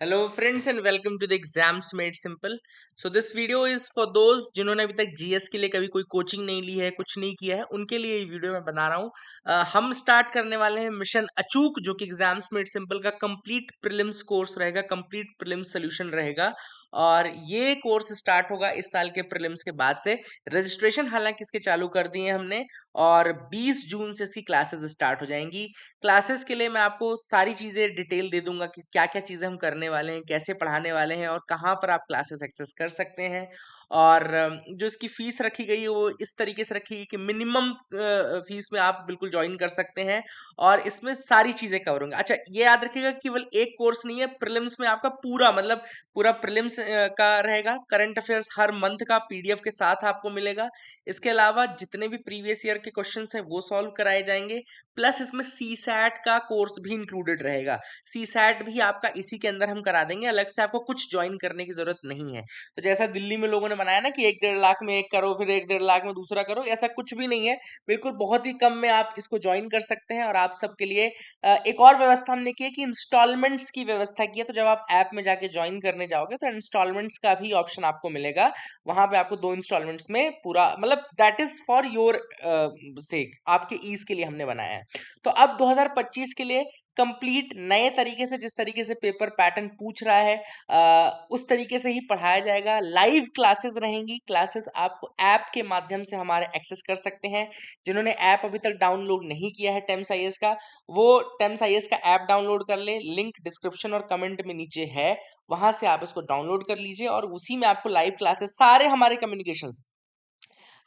Hello friends and welcome to the exams made simple. So this video is for those जिन्होंने अभी तक GS के लिए कभी कोई कोचिंग नहीं ली है, कुछ नहीं किया है, उनके लिए ये वीडियो मैं बना रहा हूँ। हम स्टार्ट करने वाले हैं मिशन अचूक, जो कि एग्जाम्स मेड सिंपल का कंप्लीट प्रीलिम्स कोर्स रहेगा, कंप्लीट प्रीलिम्स सोल्यूशन रहेगा। और ये कोर्स स्टार्ट होगा इस साल के प्रीलिम्स के बाद से। रजिस्ट्रेशन हालांकि इसके चालू कर दिए हमने, और 20 जून से इसकी क्लासेस स्टार्ट हो जाएंगी। क्लासेस के लिए मैं आपको सारी चीज़ें डिटेल दे दूंगा कि क्या क्या चीज़ें हम करने वाले हैं, कैसे पढ़ाने वाले हैं और कहाँ पर आप क्लासेस एक्सेस कर सकते हैं। और जो इसकी फीस रखी गई है वो इस तरीके से रखी गई कि मिनिमम फीस में आप बिल्कुल ज्वाइन कर सकते हैं और इसमें सारी चीज़ें कवर होंगी। अच्छा, ये याद रखिएगा कि केवल एक कोर्स नहीं है, प्रीलिम्स में आपका पूरा मतलब पूरा प्रीलिम्स का रहेगा। करंट अफेयर्स हर मंथ का पीडीएफ के साथ आपको मिलेगा। इसके अलावा जितने भी प्रीवियस ईयर के क्वेश्चंस हैं वो सॉल्व कराए जाएंगे। प्लस इसमें सी सैट का कोर्स भी इंक्लूडेड रहेगा। सी सैट भी आपका इसी के अंदर हम करा देंगे, अलग से आपको कुछ ज्वाइन करने की जरूरत नहीं है। तो जैसा दिल्ली में लोगों ने बनाया ना कि 1-1.5 लाख में एक करो, फिर 1-1.5 लाख में दूसरा करो, ऐसा कुछ भी नहीं है। बिल्कुल बहुत ही कम में आप इसको ज्वाइन कर सकते हैं। और आप सबके लिए एक और व्यवस्था हमने की है कि इंस्टॉलमेंट्स की व्यवस्था की है। तो जब आप ऐप में जाके ज्वाइन करने जाओगे तो इंस्टॉलमेंट्स का भी ऑप्शन आपको मिलेगा। वहां पे आपको 2 इंस्टॉलमेंट्स में पूरा मतलब that is for your sake, आपके ईज के लिए हमने बनाया है। तो अब 2025 के लिए कंप्लीट नए तरीके से, जिस तरीके से पेपर पैटर्न पूछ रहा है उस तरीके से ही पढ़ाया जाएगा। लाइव क्लासेस रहेंगी। क्लासेस आपको ऐप के माध्यम से हमारे एक्सेस कर सकते हैं। जिन्होंने ऐप अभी तक डाउनलोड नहीं किया है टेम्स आईएएस का, वो टेम्स आईएएस का ऐप डाउनलोड कर ले। लिंक डिस्क्रिप्शन और कमेंट में नीचे है, वहां से आप इसको डाउनलोड कर लीजिए और उसी में आपको लाइव क्लासेस सारे हमारे कम्युनिकेशन।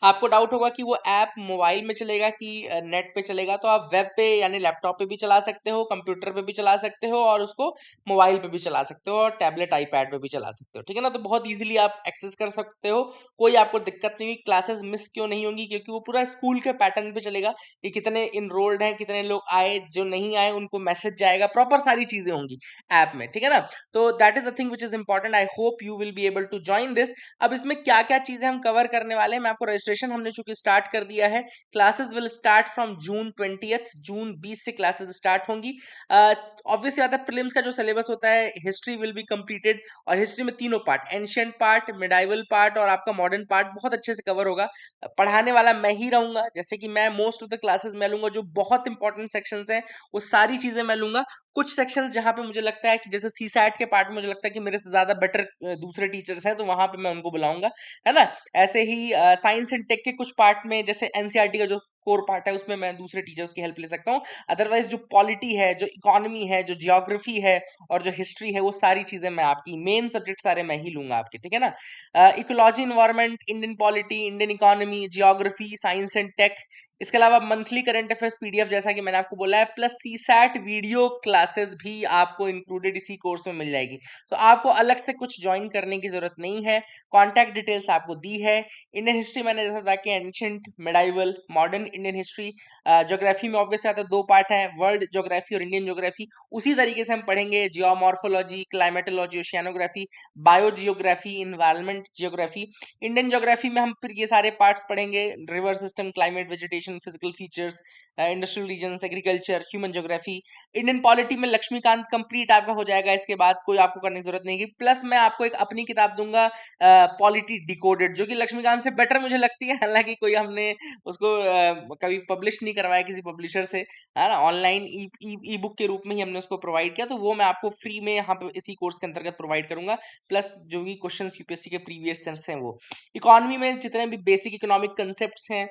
आपको डाउट होगा कि वो ऐप मोबाइल में चलेगा कि नेट पे चलेगा, तो आप वेब पे यानी लैपटॉप पे भी चला सकते हो, कंप्यूटर पे भी चला सकते हो और उसको मोबाइल पे भी चला सकते हो और टैबलेट आईपैड पे भी चला सकते हो। ठीक है ना? तो बहुत इजीली आप एक्सेस कर सकते हो, कोई आपको दिक्कत नहीं हुई। क्लासेस मिस क्यों नहीं होंगी? क्योंकि वो पूरा स्कूल के पैटर्न पे चलेगा कि कितने इनरोल्ड हैं, कितने लोग आए, जो नहीं आए उनको मैसेज जाएगा, प्रॉपर सारी चीजें होंगी ऐप में। ठीक है ना? तो that is the thing which is important. I hope you will be able to join this. अब इसमें क्या क्या चीजें हम कवर करने वाले हैं, मैं आपको रजिस्ट्रेशन हमने चूंकि स्टार्ट कर दिया है। Classes will start from June 20th, जून 20 से क्लासेस स्टार्ट होंगी। ऑब्वियसली बात है, प्रीलिम्स का जो सिलेबस होता है, हिस्ट्री विल बी कंप्लीटेड। और हिस्ट्री में तीनों part, ancient part, medieval part और आपका मॉडर्न पार्ट बहुत अच्छे से कवर होगा। पढ़ाने वाला मैं ही रहूंगा, जैसे कि मैं मोस्ट ऑफ द क्लासेस मैं लूंगा। जो बहुत इंपॉर्टेंट सेक्शंस हैं वो सारी चीजें मैं लूंगा। कुछ सेक्शंस जहां पे मुझे लगता है कि जैसे सी सैट के पार्ट में मुझे लगता है कि मेरे से ज्यादा बेटर दूसरे टीचर्स हैं, तो वहां पे मैं उनको बुलाऊंगा, है ना? ऐसे ही साइंस एंड टेक के कुछ पार्ट में, जैसे एनसीईआरटी का जो कोर पार्ट है, उसमें मैं दूसरे टीचर्स की हेल्प ले सकता हूँ। अदरवाइज जो पॉलिटी है, जो इकोनॉमी है, जो जियोग्राफी है और जो हिस्ट्री है, वो सारी चीजें मैं आपकी मेन सब्जेक्ट सारे मैं ही लूंगा आपके। ठीक है ना? Ecology, environment, Indian polity, Indian economy, geography, science and tech. इसके अलावा मंथली करंट अफेयर्स पीडीएफ, जैसा कि मैंने आपको बोला है, प्लस सीसैट वीडियो क्लासेस भी आपको इंक्लूडेड इसी कोर्स में मिल जाएगी। तो आपको अलग से कुछ ज्वाइन करने की जरूरत नहीं है। कॉन्टैक्ट डिटेल्स आपको दी है। इंडियन हिस्ट्री मैंने जैसा था कि ancient, medieval, modern Indian history. Geography में ऑब्वियसली आता है, 2 पार्ट है, वर्ल्ड ज्योग्राफी और इंडियन ज्योग्राफी। उसी तरीके से हम पढ़ेंगे geomorphology, climatology, oceanography, biogeography, environment geography. Indian geography में हम फिर ये सारे पार्ट्स पढ़ेंगे, river system, climate, vegetation, physical features, industrial regions, agriculture, human geography. Indian polity में लक्ष्मीकांत कंप्लीट आपका हो जाएगा, इसके बाद कोई आपको करने की जरूरत नहीं है। प्लस मैं आपको एक अपनी किताब दूंगा, पॉलिटी डिकोडेड, जो कि लक्ष्मीकांत से बेटर मुझे लगती है। हालांकि कोई हमने उसको कभी पब्लिश नहीं करवाया किसी पब्लिशर से, है ना? ऑनलाइन ई बुक के रूप में ही हमने उसको प्रोवाइड किया, तो वो मैं आपको फ्री में यहाँ पे इसी कोर्स के अंतर्गत प्रोवाइड करूंगा। प्लस जो भी क्वेश्चन यूपीएससी के प्रीवियस हैं वो। इकोनॉमी में जितने भी बेसिक इकोनॉमिक कंसेप्ट्स हैं,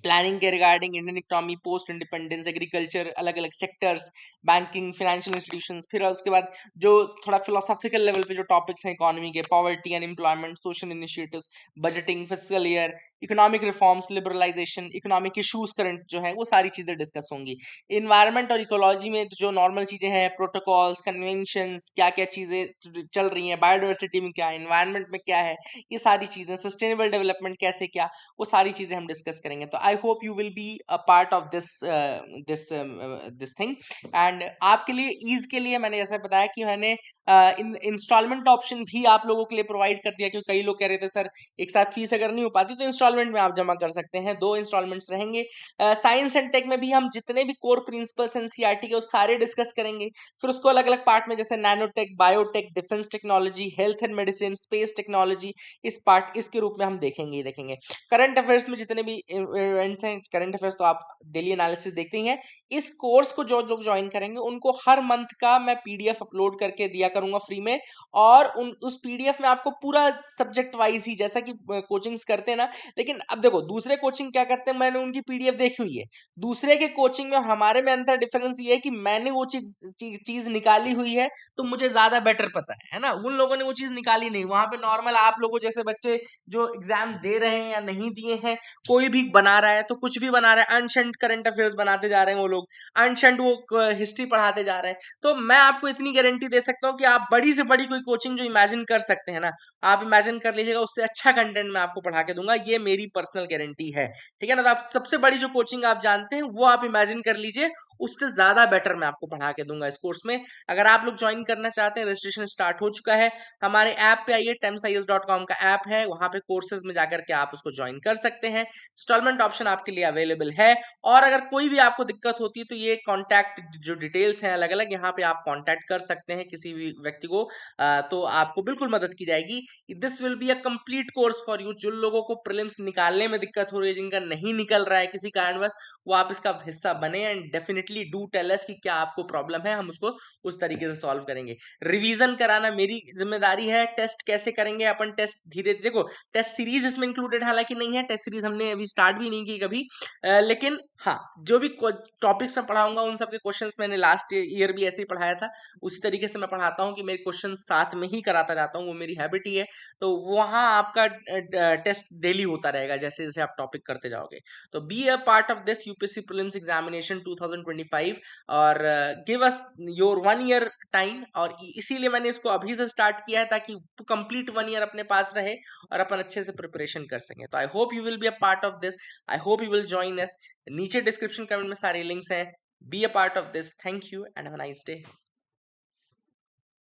प्लानिंग के regarding, Indian economy, post independence, agriculture, अलग अलग सेक्टर्स, बैंकिंग, फाइनेंशियल इंस्टीट्यूशंस। फिर उसके बाद जो थोड़ा फिलोसॉफिकल लेवल पे जो टॉपिक्स हैं इकोनॉमी के, poverty, unemployment, social initiatives, budgeting, fiscal year, economic reforms, liberalisation, economic issues current जो है, वो सारी चीजें डिस्कस होंगी। इन्वायरमेंट और इकोलॉजी में जो नॉर्मल चीजें हैं, प्रोटोकॉल्स, कन्वेंशंस, क्या क्या चीजें चल रही हैं, बायोडाइवर्सिटी में क्या है, इन्वायरमेंट में क्या है, ये सारी चीजें, सस्टेनेबल डेवलपमेंट कैसे क्या, वो सारी चीजें हम डिस्कस करेंगे। तो आई hope you will be a part of this thing. And आपके लिए ईज के लिए मैंने जैसे बताया कि मैंने इंस्टॉलमेंट ऑप्शन भी आप लोगों के लिए प्रोवाइड कर दिया, क्योंकि कई लोग कह रहे थे सर एक साथ फीस अगर नहीं हो पाती तो इंस्टॉलमेंट में आप जमा कर सकते हैं, 2 इंस्टॉलमेंट्स रहेंगे। साइंस एंड टेक में भी हम जितने भी कोर प्रिंसिपल्स एनसीईआरटी के वो सारे डिस्कस करेंगे, फिर उसको अलग अलग पार्ट में जैसे nanotech, biotech, defence technology, health and medicine, space technology, इस पार्ट इसके रूप में हम देखेंगे ही देखेंगे। करंट अफेयर्स में जितने भी इवेंट्स हैं, करंट अफेयर्स तो आप डेली एनालिसिस देखते ही हैं। इस कोर्स को जो लोग ज्वाइन करेंगे उनको हर मंथ का मैं पीडीएफ अपलोड करके दिया करूंगा फ्री में, और उस पीडीएफ में आपको पूरा सब्जेक्ट वाइज ही जैसा कि कोचिंग्स करते हैं ना, लेकिन अब देखो दूसरे कोचिंग क्या करते हैं, मैंने उनकी पीडीएफ देखी हुई है। दूसरे के कोचिंग में और हमारे में अंतर डिफरेंस ये है कि मैंने वो चीज निकाली हुई है, तो मुझे ज्यादा बेटर पता है ना। उन लोगों ने वो चीज निकाली नहीं, वहां पे नॉर्मल आप लोगों जैसे बच्चे जो एग्जाम दे रहे हैं या नहीं दिए हैं, कोई भी बना रहा है तो कुछ भी बना रहा है, अनशंट करंट अफेयर्स बनाते जा रहे हैं वो लोग, अनशंट वो हिस्ट्री पढ़ाते जा रहे हैं। तो मैं आपको इतनी गारंटी दे सकता हूँ कि आप बड़ी से बड़ी कोई कोचिंग जो इमेजिन कर सकते हैं ना, आप इमेजिन कर लीजिएगा, उससे अच्छा कंटेंट मैं आपको पढ़ा के दूंगा, ये मेरी पर्सनल गारंटी है। ठीक है ना। तो आप सबसे बड़ी जो कोचिंग आप जानते हैं वो आप इमेजिन कर लीजिए, उससे ज्यादा बेटर मैं आपको पढ़ा के दूंगा इस कोर्स में। अगर आप लोग ज्वाइन करना चाहते हैं, रजिस्ट्रेशन स्टार्ट हो चुका है। हमारे ऐप पे आइए, temsies.com का ऐप है, वहां पे कोर्सेज में जाकर के आप उसको ज्वाइन कर सकते हैं। इंस्टॉलमेंट ऑप्शन आपके लिए अवेलेबल है। और अगर कोई भी आपको दिक्कत होती है तो ये कॉन्टैक्ट जो डिटेल्स हैं अलग अलग, यहाँ पे आप कॉन्टैक्ट कर सकते हैं किसी भी व्यक्ति को, तो आपको बिल्कुल मदद की जाएगी। This will be a complete course for you. जिन लोगों को प्रीलिम्स निकालने में दिक्कत हो रही है, जिनका नहीं निकल रहा है किसी कारणवश, वो आप इसका हिस्सा बने and definitely do tell us कि क्या आपको प्रॉब्लम है, हम उसको उस तरीके से सॉल्व करेंगे। रिवीजन कराना मेरी जिम्मेदारी है। टेस्ट कैसे करेंगे अपन, टेस्ट धीरे देखो, टेस्ट सीरीज इसमें इंक्लूडेड हालांकि नहीं है, टेस्ट सीरीज हमने अभी स्टार्ट भी नहीं की कभी, लेकिन हाँ जो भी टॉपिक्स मैं पढ़ाऊंगा उन सबके क्वेश्चंस मैंने लास्ट ईयर भी ऐसे ही पढ़ाया था, उसी तरीके से मैं पढ़ाता हूँ कि मेरे क्वेश्चन साथ में ही कराता जाता हूँ, वो मेरी हैबिट ही है। तो वहाँ आपका टेस्ट डेली होता रहेगा जैसे जैसे आप टॉपिक करते जाओगे। तो be a part of this UPSC prelims examination 2025 और give us your 1 year time, और इसीलिए मैंने इसको अभी से स्टार्ट किया है ताकि कंप्लीट 1 ईयर अपने पास रहे और अपन अच्छे से प्रिपरेशन कर सकें। तो आई hope you will be a part of this, I hope you will join us. नीचे डिस्क्रिप्शन कमेंट में सारे लिंक्स हैं। Be a part of this. Thank you and have a nice day.